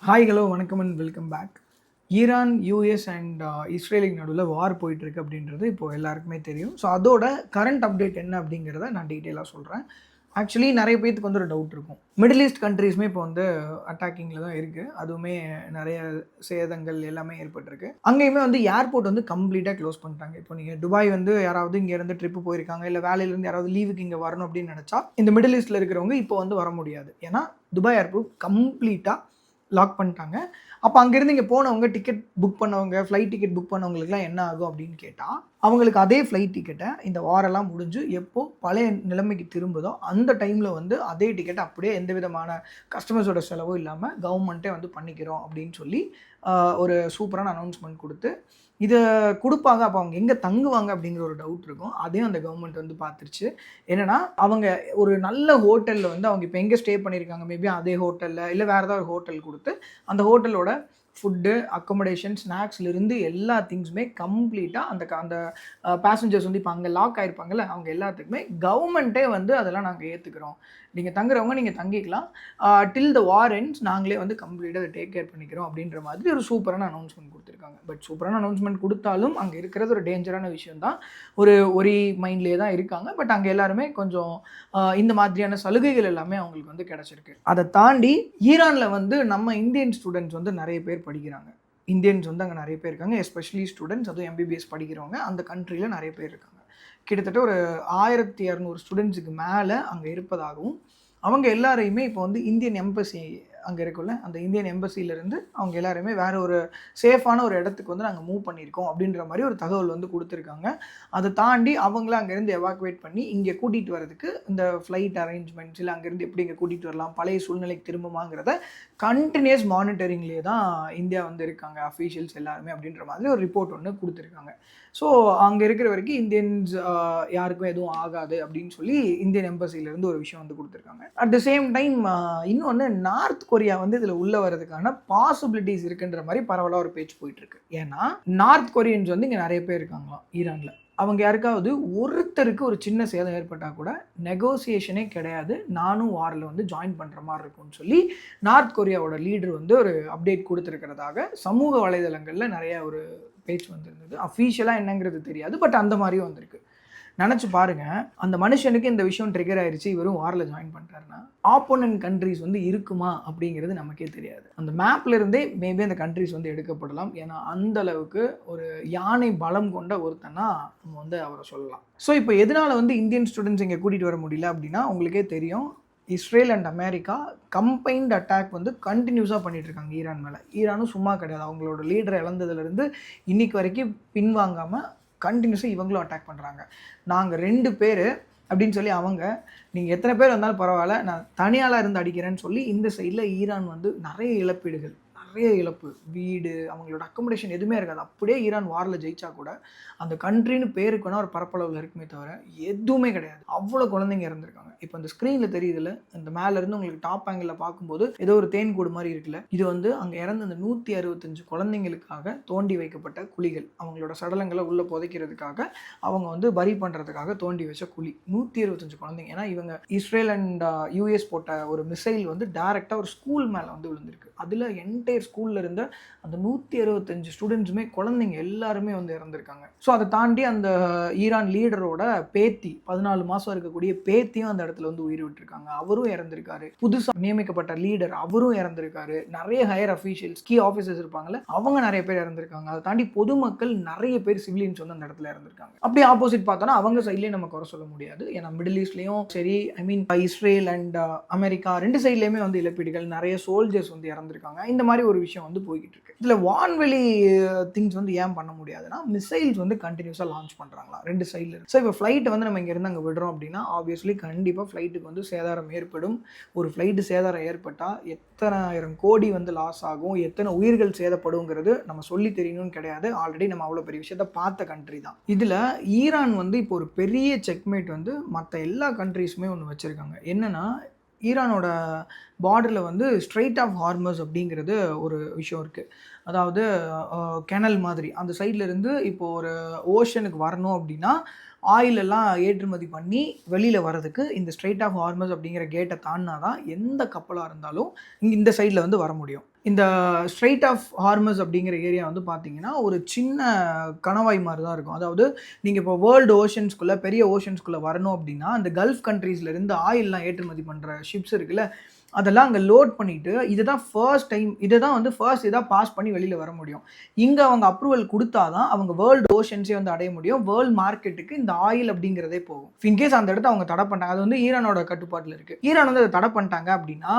Hi hello வணக்கம் and welcome back. Iran, US and இஸ்ரேலுக்கு நடுவில் வார் போயிட்டுருக்கு அப்படின்றது இப்போது எல்லாருக்குமே தெரியும். ஸோ அதோட கரண்ட் அப்டேட் என்ன அப்படிங்கிறத நான் டீட்டெயிலாக சொல்கிறேன். ஆக்சுவலி நிறைய பேத்துக்கு வந்து ஒரு டவுட் இருக்கும். மிடில் ஈஸ்ட் கண்ட்ரீஸுமே இப்போ வந்து அட்டாக்கிங்கில் தான் இருக்குது. அதுவுமே நிறைய சேதங்கள் எல்லாமே ஏற்பட்டிருக்கு. அங்கேயுமே வந்து ஏர்போர்ட் வந்து கம்ப்ளீட்டாக க்ளோஸ் பண்ணிட்டாங்க. இப்போ நீங்கள் துபாய் வந்து யாராவது இங்கேருந்து ட்ரிப்பு போயிருக்காங்க, இல்லை வேலையிலேருந்து யாராவது லீவுக்கு இங்கே வரணும் அப்படின்னு நினச்சா இந்த மிடில் ஈஸ்ட்டில் இருக்கிறவங்க இப்போ வந்து வர முடியாது. ஏன்னா துபாய் ஏர்போர்ட் கம்ப்ளீட்டாக லாக் பண்ணிட்டாங்க. அப்போ அங்கேருந்து இங்கே போனவங்க டிக்கெட் புக் பண்ணவங்க, ஃப்ளைட் டிக்கெட் புக் பண்ணவங்களுக்குலாம் என்ன ஆகும் அப்படின்னு கேட்டால், அவங்களுக்கு அதே ஃப்ளைட் டிக்கெட்டை இந்த வாரெல்லாம் முடிஞ்சு எப்போ பழைய நிலைமைக்கு திரும்புதோ அந்த டைமில் வந்து அதே டிக்கெட்டை அப்படியே எந்த விதமான கஸ்டமர்ஸோட செலவும் இல்லாமல் கவர்மெண்ட்டே வந்து பண்ணிக்கிறோம் அப்படின்னு சொல்லி ஒரு சூப்பரான அனௌன்ஸ்மெண்ட் கொடுத்து இதை கொடுப்பாங்க. அப்போ அவங்க எங்கே தங்குவாங்க அப்படிங்கிற ஒரு டவுட் இருக்கும். அதையும் அந்த கவர்மெண்ட் வந்து பார்த்துருச்சு. என்னென்னா அவங்க ஒரு நல்ல ஹோட்டலில் வந்து அவங்க இப்போ எங்கே ஸ்டே பண்ணியிருக்காங்க, மேபி அதே ஹோட்டலில் இல்லை வேறு ஏதாவது ஒரு ஹோட்டல் கொடுத்து அந்த ஹோட்டலோட ஃபுட்டு, அக்கமடேஷன், ஸ்நாக்ஸ்லேருந்து எல்லா திங்ஸுமே கம்ப்ளீட்டாக அந்த பேசஞ்சர்ஸ் வந்து இப்போ அங்கே லாக் ஆகிருப்பாங்கல்ல, அவங்க எல்லாத்துக்குமே கவர்மெண்ட்டே வந்து அதெல்லாம் நாங்கள் ஏற்றுக்கிறோம். நீங்கள் தங்குறவங்க நீங்கள் தங்கிக்கலாம், டில் த வார் எண்ட்ஸ் நாங்களே வந்து கம்ப்ளீட்டாக அதை டேக் கேர் பண்ணிக்கிறோம் அப்படின்ற மாதிரி ஒரு சூப்பரான அனௌன்ஸ்மெண்ட் கொடுத்துருக்காங்க. பட் சூப்பரான அனௌன்ஸ்மெண்ட் கொடுத்தாலும் அங்கே இருக்கிறது ஒரு டேஞ்சரான விஷயம் தான். ஒரு மைண்ட்லேயே தான் இருக்காங்க. பட் அங்கே எல்லாருமே கொஞ்சம் இந்த மாதிரியான சலுகைகள் எல்லாமே அவங்களுக்கு வந்து கிடச்சிருக்கு. அதை தாண்டி ஈரானில் வந்து நம்ம இந்தியன் ஸ்டூடெண்ட்ஸ் வந்து நிறைய பேர் படிக்கிறாங்க. இந்தியன்ஸ் வந்து அங்கே நிறைய பேர் இருக்காங்க. எஸ்பெஷலி ஸ்டூடெண்ட்ஸ், அதுவும் எம்பிபிஎஸ் படிக்கிறவங்க அந்த கண்ட்ரியில் நிறைய பேர் இருக்காங்க. கிட்டத்தட்ட ஒரு 1200 ஸ்டூடெண்ட்ஸுக்கு மேலே அங்கே இருப்பதாகவும், அவங்க எல்லாரையுமே இப்போ வந்து இந்தியன் எம்பசி அங்கே இருக்குல்ல, அந்த இந்தியன் எம்பசியிலேருந்து அவங்க எல்லாருமே வேறு ஒரு சேஃபான ஒரு இடத்துக்கு வந்து நாங்கள் மூவ் பண்ணியிருக்கோம் அப்படின்ற மாதிரி ஒரு தகவல் வந்து கொடுத்துருக்காங்க. அதை தாண்டி அவங்கள அங்கேருந்து எவாக்குவேட் பண்ணி இங்கே கூட்டிகிட்டு வரதுக்கு இந்த ஃப்ளைட் அரேஞ்ச்மெண்ட்ஸ் இல்லை அங்கேருந்து எப்படி இங்கே கூட்டிகிட்டு வரலாம், பழைய சூழ்நிலைக்கு திரும்புமாங்கிறத கண்டினியூஸ் மானிட்டரிங்லேயே தான் இந்தியா வந்து இருக்காங்க, அஃபீஷியல்ஸ் எல்லாருமே அப்படின்ற மாதிரி ஒரு ரிப்போர்ட் ஒன்று கொடுத்துருக்காங்க. ஸோ அங்கே இருக்கிற வரைக்கும் இந்தியன்ஸ் யாருக்கும் எதுவும் ஆகாது அப்படின்னு சொல்லி இந்தியன் எம்பசியிலேருந்து ஒரு விஷயம் வந்து கொடுத்துருக்காங்க. அட் த சேம் டைம் இன்னொன்று, நார்த் கொரியா வந்து இதில் உள்ளே வரதுக்கான பாசிபிலிட்டிஸ் இருக்குன்ற மாதிரி பரவலாக ஒரு பேச்சு போயிட்டுருக்கு. ஏன்னா நார்த் கொரியன்ஸ் வந்து இங்கே நிறைய பேர் இருக்காங்களாம் ஈரானில். அவங்க யாருக்காவது ஒருத்தருக்கு ஒரு சின்ன சேதம் ஏற்பட்டால் கூட நெகோசியேஷனே கிடையாது, நானும் வாரில் வந்து ஜாயின் பண்ணுற மாதிரி இருக்கும்னு சொல்லி நார்த் கொரியாவோட லீடர் வந்து ஒரு அப்டேட் கொடுத்துருக்கிறதாக சமூக வலைதளங்களில் நிறைய ஒரு பேச்சு வந்திருந்தது. அஃபீஷியலாக என்னங்கிறது தெரியாது, பட் அந்த மாதிரியும் வந்திருக்கு. நினச்சி பாருங்கள், அந்த மனுஷனுக்கு இந்த விஷயம் ட்ரிகர் ஆயிடுச்சு, இவரும் வாரில் ஜாயின் பண்ணுறாருன்னா ஆப்போனன்ட் கண்ட்ரிஸ் வந்து இருக்குமா அப்படிங்கிறது நமக்கே தெரியாது. அந்த மேப்ல இருந்தே மேபி அந்த கண்ட்ரிஸ் வந்து எடுக்கப்படலாம். ஏன்னா அந்த அளவுக்கு ஒரு யானை பலம் கொண்ட ஒருத்தனா நம்ம வந்து அவரை சொல்லலாம். ஸோ இப்போ எதனால வந்து இந்தியன் ஸ்டூடெண்ட்ஸ் இங்கே கூட்டிகிட்டு வர முடியல அப்படின்னா, உங்களுக்கே தெரியும், Israel and America combined attack வந்து கண்டினியூஸாக பண்ணிகிட்டு இருக்காங்க ஈரான் மேலே. ஈரானும் சும்மா கிடையாது. அவங்களோட லீடரை இழந்ததுலேருந்து இன்னைக்கு வரைக்கும் பின்வாங்காமல் கண்டினியூஸாக இவங்களும் அட்டாக் பண்ணுறாங்க. நாங்கள் 2 பேர் அப்படின்னு சொல்லி அவங்க, நீங்கள் எத்தனை பேர் வந்தாலும் பரவாயில்ல, நான் தனியாளாக இருந்து அடிக்கிறேன்னு சொல்லி இந்த சைடில் ஈரான் வந்து நிறைய இழப்பீடுகள், நிறைய இழப்பு, வீடு, அவங்களோட அக்கமடேஷன் எதுவுமே இருக்காது. அப்படியே ஈரான் வாரில் ஜெயிச்சா கூட அந்த கண்ட்ரின்னு பேருக்கு வேணால் ஒரு பரப்பளவில் இருக்குமே தவிர எதுவுமே கிடையாது. அவ்வளோ குழந்தைங்க இறந்துருக்காங்க. இப்போ அந்த ஸ்க்ரீனில் தெரியுதுல்ல, இந்த மேலேருந்து உங்களுக்கு டாப் ஆங்கிளில் பார்க்கும்போது ஏதோ ஒரு தேன் கூடு மாதிரி இருக்குல்ல, இது வந்து அங்கே இறந்த அந்த 165 குழந்தைங்களுக்காக தோண்டி வைக்கப்பட்ட குழிகள். அவங்களோட சடலங்களை உள்ளே புதைக்கிறதுக்காக அவங்க வந்து பரி பண்ணுறதுக்காக தோண்டி வச்ச குழி. 165 குழந்தைங்க. ஏன்னா இவங்க இஸ்ரேல் அண்ட் யூஎஸ் போட்ட ஒரு மிசைல் வந்து டைரெக்டாக ஒரு ஸ்கூல் மேலே வந்து விழுந்திருக்கு. அதில் என்டையர் ஸ்கூலில் இருந்த அந்த 165 ஸ்டூடெண்ட்ஸுமே குழந்தைங்க எல்லாருமே வந்து இறந்துருக்காங்க. ஸோ அதை தாண்டி அந்த ஈரான் லீடரோட பேத்தி, 14 மாதம் இருக்கக்கூடிய பேத்தியும் அந்த இடத்துல வந்து உயிர் விட்டுருக்காங்க. அவரும் இறந்திருக்காரு. புதுசாக நியமிக்கப்பட்ட லீடர் அவரும் இறந்திருக்காரு. நிறைய ஹையர் அஃபீஷியல்ஸ், கீ ஆஃபீஸர்ஸ் இருப்பாங்கல்ல, அவங்க நிறைய பேர் இறந்திருக்காங்க. அதை தாண்டி பொதுமக்கள் நிறைய பேர், சிவிலியன்ஸ் வந்து அந்த இடத்துல இறந்திருக்காங்க. அப்படி ஆப்போசிட் பார்த்தோன்னா அவங்க சைட்லேயே நம்ம குறை சொல்ல முடியாது. ஏன்னா மிடில் ஈஸ்ட்லேயும் சரி, இஸ்ரேல் அண்ட் அமெரிக்கா 2 சைட்லேயுமே வந்து இழப்பீடுகள், நிறைய சோல்ஜர்ஸ் வந்து இறந்திருக்காங்க. இந்த மாதிரி ஒரு விஷயம் வந்து போய்கிட்டு இருக்கு. இதில் வான்வெளி திங்ஸ் வந்து ஏன் பண்ண முடியாதுன்னா, மிசைல்ஸ் வந்து கண்டினியூஸாக லான்ச் பண்ணுறாங்களா 2 சைடில். ஸோ இப்போ ஃப்ளைட்டை வந்து நம்ம இங்கேருந்து அங்கே விடுறோம் அப்படின்னா ஆப்வியஸ்லி கண்டிப்பாக ஃப்ளைட்டுக்கு வந்து சேதாரம் ஏற்படும். ஒரு ஃப்ளைட்டு சேதாரம் ஏற்பட்டால் எத்தனை ஆயிரம் கோடி வந்து லாஸ் ஆகும், எத்தனை உயிர்கள் சேதப்படுங்கிறது நம்ம சொல்லி தெரியணும்னு கிடையாது. ஆல்ரெடி நம்ம அவ்வளோ பெரிய விஷயத்த பார்த்த கண்ட்ரி தான். இதில் ஈரான் வந்து இப்போ ஒரு பெரிய செக்மேட் வந்து மற்ற எல்லா கண்ட்ரீஸுமே ஒன்று வச்சுருக்காங்க. என்னென்னா, ஈரானோட பார்டரில் வந்து ஸ்ட்ரெயிட் ஆஃப் ஹார்மஸ் அப்படிங்கிறது ஒரு விஷயம் இருக்குது. அதாவது கெனல் மாதிரி அந்த சைடில் இருந்து இப்போது ஒரு ஓஷனுக்கு வரணும் அப்படின்னா ஆயிலெல்லாம் ஏற்றுமதி பண்ணி வெளியில் வரதுக்கு இந்த ஸ்ட்ரெயிட் ஆஃப் ஹார்மஸ் அப்படிங்கிற கேட்டை தாண்டினா தான் எந்த கப்பலாக இருந்தாலும் இந்த சைடில் வந்து வர முடியும். இந்த ஸ்ட்ரெய்ட் ஆஃப் ஹார்மஸ் அப்படிங்கிற ஏரியா வந்து பார்த்தீங்கன்னா, ஒரு சின்ன கணவாய் மாரி தான் இருக்கும். அதாவது நீங்க இப்போ வேர்ல்டு ஓஷன்ஸ்குள்ள பெரிய ஓஷன்ஸ்குள்ள வரணும் அப்படின்னா, அந்த கல்ஃப் கண்ட்ரீஸ்லேருந்து ஆயில்லாம் ஏற்றுமதி பண்ற ஷிப்ஸ் இருக்குல்ல, அதெல்லாம் அங்க லோட் பண்ணிட்டு, இதுதான் ஃபர்ஸ்ட் டைம் இதுதான் வந்து ஃபர்ஸ்ட் இதா பாஸ் பண்ணி வெளில வர முடியும். இங்க அவங்க அப்ரூவல் குடுத்தா தான் அவங்க வேர்ல்டு ஓஷன்ஸே வந்து அடைய முடியும். வேர்ல்ட் மார்க்கெட்டுக்கு இந்த ஆயில் அப்படிங்கிறதே போகும். இன்கேஸ் அந்த இடத்த அவங்க தடை பண்ணிட்டாங்க. அது வந்து ஈரானோட கட்டுப்பாட்டுல இருக்கு. ஈரான் வந்து அத தடை பண்ணிட்டாங்க அப்படின்னா,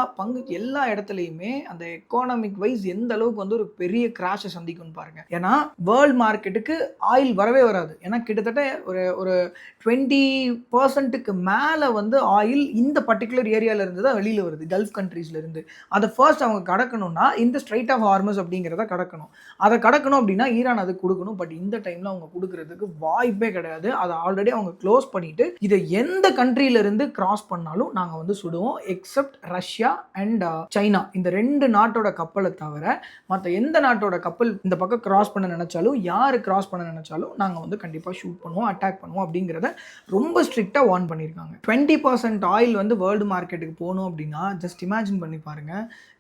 எல்லா இடத்துலயுமே அந்த எக்கானமிக் வைஸ் எந்த அளவுக்கு வந்து ஒரு பெரிய கிராஷ சந்திக்கும்னு பாருங்க. ஏன்னா வேர்ல்ட் மார்க்கெட்டுக்கு ஆயில் வரவே வராது. ஏன்னா கிட்டத்தட்ட ஒரு ஒரு 20% மேல வந்து ஆயில் இந்த பர்ட்டிகுலர் ஏரியால இருந்து தான் வெளியில வருது. கல்ஃப் கண்ட்ரீஸ்ல இருந்து. அத ஃபர்ஸ்ட் அவங்க கடக்கணும்னா இந்த ஸ்ட்ரெய்ட் ஆஃப் ஹார்மஸ் அப்படிங்கிறத கடக்கணும். அத கடக்கணும் அப்படின்னா ஈரான் அதுக்கு குடுக்கணும். பட் இந்த டைம்ல அவங்க குடுக்குறதுக்கு வாய்ப்பே கிடையாது. அத ஆல்ரெடி அவங்க க்ளோஸ் பண்ணிட்டு இத எந்த கண்ட்ரில இருந்து கிராஸ் பண்ணாலும் நாங்க வந்து சுடுவோம். Except Russia and China. இந்த 2 நாட்டோட கப்பல தவிர மத்த எந்த நாட்டோட கப்பல் இந்த பக்கம் கிராஸ் பண்ண நினைச்சாலும், யாரு கிராஸ் பண்ண நினைச்சாலும் நாங்க வந்து கண்டிப்பா ஷூட் பண்ணுவோம், அட்டாக் பண்ணுவோம் அப்படிங்கிறத ரொம்ப ஸ்ட்ரிக்ட்டா வார்ன் பண்ணியிருக்காங்க. 20% ஆயில் வந்து வேர்ல்டு மார்க்கெட்டுக்கு போணும் அப்படின்னா ஜஸ்ட் இமேஜின் பண்ணி பாருங்க.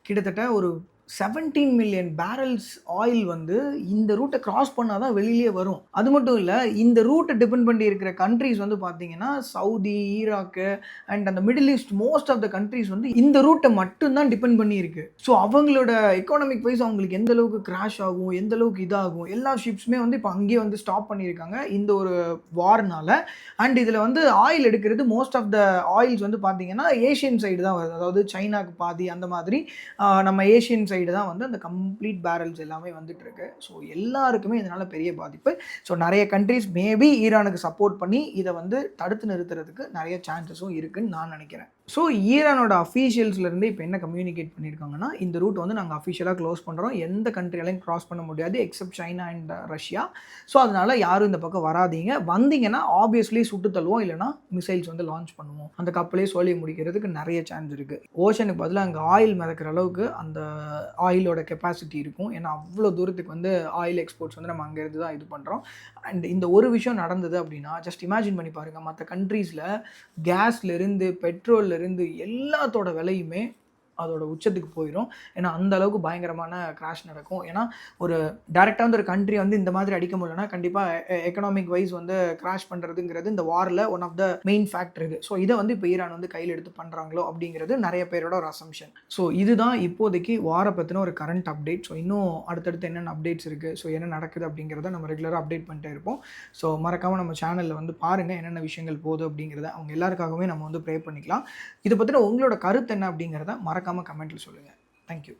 கிட்டத்தட்ட ஒரு 17 மில்லியன் பேரல்ஸ் ஆயில் வந்து இந்த ரூட்ட கிராஸ் பண்ணால் தான் வெளியிலே வரும். அது மட்டும் இல்லை, இந்த ரூட்டை டிபெண்ட் பண்ணி இருக்கிற கண்ட்ரீஸ் வந்து பார்த்தீங்கன்னா சவுதி, ஈராக்கு அண்ட் அந்த middle east most of the countries வந்து இந்த ரூட்டை மட்டும்தான் டிபெண்ட் பண்ணி இருக்கு. ஸோ அவங்களோட எக்கானமிக் வைஸ் அவங்களுக்கு எந்த அளவுக்கு கிராஷ் ஆகும், எந்த அளவுக்கு இதாகும், எல்லா ஷிப்ஸுமே வந்து இப்போ அங்கேயே வந்து ஸ்டாப் பண்ணியிருக்காங்க இந்த ஒரு வார்னால. அண்ட் இதில் வந்து ஆயில் எடுக்கிறது மோஸ்ட் ஆஃப் த ஆயில்ஸ் வந்து பார்த்தீங்கன்னா ஏஷியன் சைடு தான் வருது. அதாவது சைனாக்கு பாதி அந்த மாதிரி நம்ம ஏஷியன் சைடு தான் வந்து அந்த கம்ப்ளீட் பேரல்ஸ் எல்லாமே வந்துட்டு இருக்கு. ஸோ எல்லாருக்குமே இதனால பெரிய பாதிப்பு. ஸோ நிறைய கண்ட்ரீஸ் மேபி ஈரானுக்கு சப்போர்ட் பண்ணி இதை வந்து தடுத்து நிறுத்துறதுக்கு நிறைய சான்சஸும் இருக்குன்னு நான் நினைக்கிறேன். ஸோ ஈரானோட அஃபீஷியல்ஸ்லேருந்து இப்போ என்ன கம்யூனிகேட் பண்ணியிருக்காங்கன்னா, இந்த ரூட் வந்து நாங்கள் அஃபிஷியலாக க்ளோஸ் பண்ணுறோம், எந்த கண்ட்ரியாலையும் கிராஸ் பண்ண முடியாது accept China and Russia. So அதனால யாரும் இந்த பக்கம் வராதீங்க, வந்தீங்கன்னா ஆப்வியஸ்லி சுட்டு தள்ளுவோம், இல்லைனா மிசைல்ஸ் வந்து லான்ச் பண்ணுவோம், அந்த கப்பலே சொல்லி முடிக்கிறதுக்கு நிறைய சான்ஸ் இருக்குது. ஓஷனுக்கு பதிலாக அங்கே ஆயில் மிதக்கிற அளவுக்கு அந்த ஆயிலோட கெப்பாசிட்டி இருக்கும். ஏன்னா அவ்வளோ தூரத்துக்கு வந்து ஆயில் எக்ஸ்போர்ட்ஸ் வந்து நம்ம அங்கேருந்து தான் இது பண்ணுறோம். அண்ட் இந்த ஒரு விஷயம் நடந்தது அப்படின்னா ஜஸ்ட் இமேஜின் பண்ணி பாருங்கள், மற்ற கண்ட்ரீஸில் கேஸ்லேருந்து பெட்ரோல்லேருந்து எல்லாத்தோட விலையுமே அதோட உச்சத்துக்கு போயிடும். ஏன்னா அந்த அளவுக்கு பயங்கரமான கிராஷ் நடக்கும். ஏன்னா ஒரு டைரெக்டாக வந்து ஒரு கண்ட்ரி வந்து இந்த மாதிரி அடிக்க முடியலன்னா கண்டிப்பாக எக்கனாமிக் வைஸ் வந்து கிராஷ் பண்ணுறதுங்கிறது இந்த வாரில் one of the main factor இது. ஸோ இதை வந்து இப்போ ஈரான் வந்து கையில் எடுத்து பண்ணுறாங்களோ அப்படிங்கிறது நிறைய பேரோட ஒரு அசம்ஷன். ஸோ இதுதான் இப்போதைக்கு வாரை பற்றின ஒரு கரண்ட் அப்டேட். ஸோ இன்னும் அடுத்தடுத்து என்னென்ன அப்டேட்ஸ் இருக்குது, ஸோ என்ன நடக்குது அப்படிங்கிறத நம்ம ரெகுலராக அப்டேட் பண்ணிட்டே இருப்போம். ஸோ மறக்காமல் நம்ம சேனலில் வந்து பாருங்கள் என்னென்ன விஷயங்கள் போகுது அப்படிங்கிறத. அவங்க எல்லாருக்காகவே நம்ம வந்து ப்ரே பண்ணிக்கலாம். இதை பற்றின உங்களோட கருத்து என்ன அப்படிங்கிறத மறக்காமல் கமெண்ட்டில் சொல்லுங்கள். தேங்க்யூ.